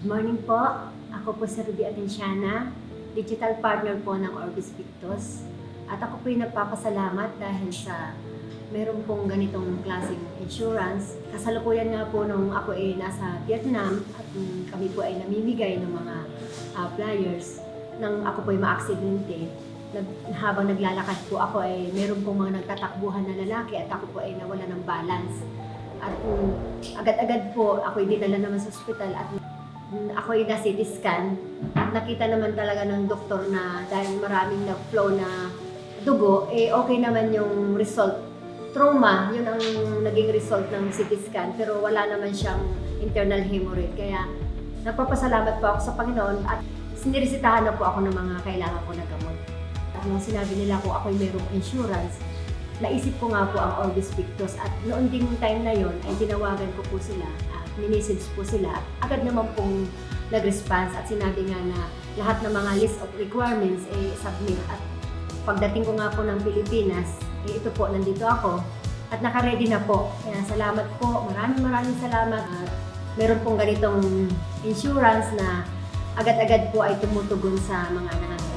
Good morning po. Ako po si Ruby Atenciana, digital partner po ng Orbis Pictus. At ako po ay nagpapasalamat dahil sa meron pong ganitong klaseng insurance. Kasalukuyan nga po nung ako ay nasa Vietnam at kami po ay namimigay ng mga flyers nang ako po ay maaksidente. Habang naglalakad po ako ay meron pong mga nagtatakbuhan na lalaki at ako po ay nawala ng balance. At agad-agad po ako ay dinala naman sa ospital at ako ay na-CT scan at nakita naman talaga ng doktor na dahil maraming nag-flow na dugo, okay naman yung result. Trauma, yun ang naging result ng CT scan pero wala naman siyang internal hemorrhage. Kaya nagpapasalamat po ako sa Panginoon at siniresitahan na po ako ng mga kailangan ko na gamot. At nung sinabi nila ko ako ay mayroong insurance, naisip ko nga po ang Orbis Pictus at noon ding time na yon ay tinawagan ko po sila at minisage po sila. Agad naman pong nag-response at sinabi nga na lahat ng mga list of requirements submit at pagdating ko nga po ng Pilipinas, ito po, nandito ako at naka-ready na po. Kaya salamat po, maraming salamat at meron pong ganitong insurance na agad-agad po ay tumutugon sa mga nangangailangan.